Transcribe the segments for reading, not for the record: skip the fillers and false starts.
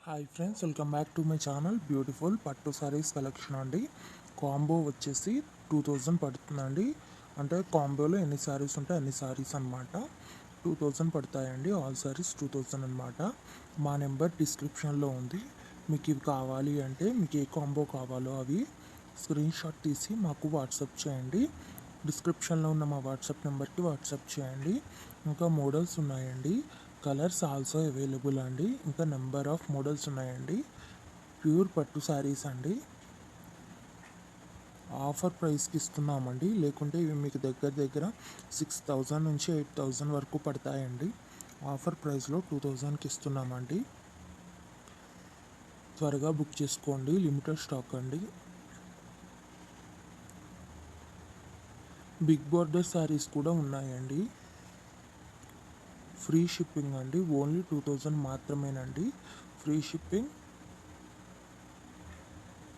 Hi friends, welcome back to my channel. Beautiful పట్టు saris collection అండి. Combo వచ్చేసి 2000 పడుతుందండి. అంటే కాంబోలో ఎన్ని సారీస్ ఉంటాయి అన్ని సారీస్ అనమాట. 2000 పడతాయండి. ఆల్ సారీస్ 2000 అనమాట. మా నెంబర్ డిస్క్రిప్షన్లో ఉంది. మీకు ఇవి కావాలి అంటే మీకు ఏ కాంబో కావాలో అవి స్క్రీన్ షాట్ తీసి మాకు వాట్సాప్ చేయండి. డిస్క్రిప్షన్లో ఉన్న మా వాట్సాప్ నెంబర్కి వాట్సాప్ చేయండి. ఇంకా మోడల్స్ ఉన్నాయండి. కలర్స్ ఆల్సో అవైలబుల్ అండి. ఇంకా నెంబర్ ఆఫ్ మోడల్స్ ఉన్నాయండి. ప్యూర్ పట్టు శారీస్ అండి. ఆఫర్ ప్రైస్కి ఇస్తున్నామండి. లేకుంటే ఇవి మీకు దగ్గర దగ్గర 6000 నుంచి 8000 వరకు పడతాయండి. ఆఫర్ ప్రైస్లో 2000కి ఇస్తున్నామండి. త్వరగా బుక్ చేసుకోండి. లిమిటెడ్ స్టాక్ అండి. బిగ్ బోర్డర్ శారీస్ కూడా ఉన్నాయండి. ఫ్రీ షిప్పింగ్ అండి. ఓన్లీ 2000 మాత్రమేనండి ఫ్రీ షిప్పింగ్.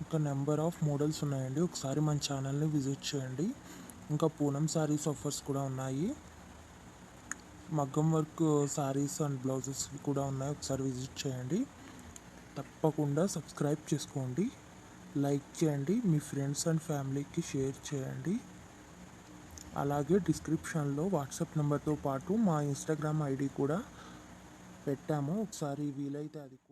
ఇంకా నెంబర్ ఆఫ్ మోడల్స్ ఉన్నాయండి. ఒకసారి మన ఛానల్ని విజిట్ చేయండి. ఇంకా పూనం శారీస్ ఆఫర్స్ కూడా ఉన్నాయి. మగ్గం వర్క్ శారీస్ అండ్ బ్లౌజెస్ కూడా ఉన్నాయి. ఒకసారి విజిట్ చేయండి. తప్పకుండా సబ్స్క్రైబ్ చేసుకోండి, లైక్ చేయండి, మీ ఫ్రెండ్స్ అండ్ ఫ్యామిలీకి షేర్ చేయండి. అలాగే డిస్క్రిప్షన్లో వాట్సాప్ నెంబర్తో పాటు మా ఇన్స్టాగ్రామ్ ఐడి కూడా పెట్టాము. ఒకసారి వీలైతే అది కూడా